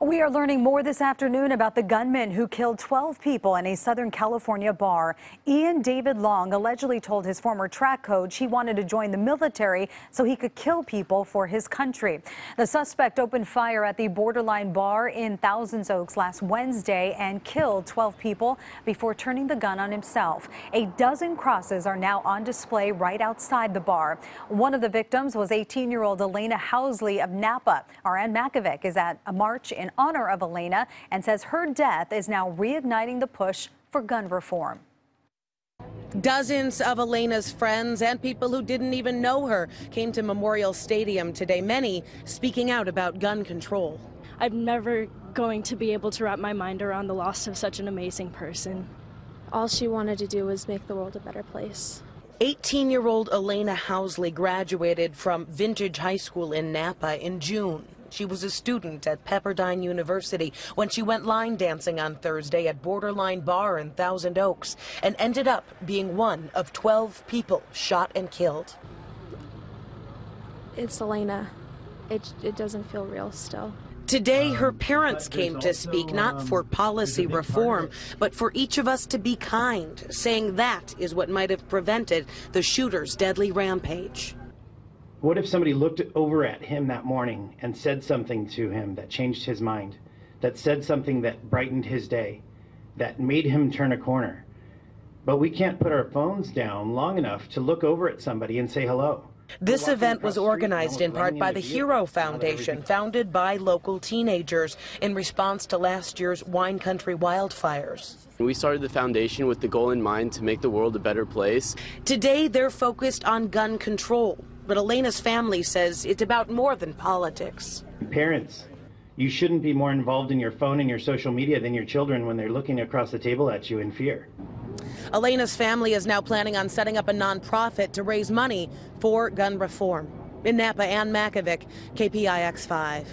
We are learning more this afternoon about the gunman who killed 12 people in a Southern California bar. Ian David Long allegedly told his former track coach he wanted to join the military so he could kill people for his country. The suspect opened fire at the Borderline bar in Thousand Oaks last Wednesday and killed 12 people before turning the gun on himself. A dozen crosses are now on display right outside the bar. One of the victims was 18-year-old Elena Housley of Napa. Ann Makovic is at a march in honor of Elena and says her death is now reigniting the push for gun reform. Dozens of Elena's friends and people who didn't even know her came to Memorial Stadium today, many speaking out about gun control. I'm never going to be able to wrap my mind around the loss of such an amazing person. All she wanted to do was make the world a better place. 18-year-old Elena Housley graduated from Vintage High School in Napa in June. She was a student at Pepperdine University when she went line dancing on Thursday at Borderline Bar in Thousand Oaks and ended up being one of 12 people shot and killed. It's Elena. It doesn't feel real still. Today, her parents came to speak, not for policy reform, but for each of us to be kind, saying that is what might have prevented the shooter's deadly rampage. What if somebody looked over at him that morning and said something to him that changed his mind, that said something that brightened his day, that made him turn a corner? But we can't put our phones down long enough to look over at somebody and say hello. This event was organized in part by the Hero Foundation, founded by local teenagers in response to last year's wine country wildfires. We started the foundation with the goal in mind to make the world a better place. Today, they're focused on gun control, but Elena's family says it's about more than politics. Parents, you shouldn't be more involved in your phone and your social media than your children when they're looking across the table at you in fear. Elena's family is now planning on setting up a nonprofit to raise money for gun reform. In Napa, Ann Makovic, KPIX 5.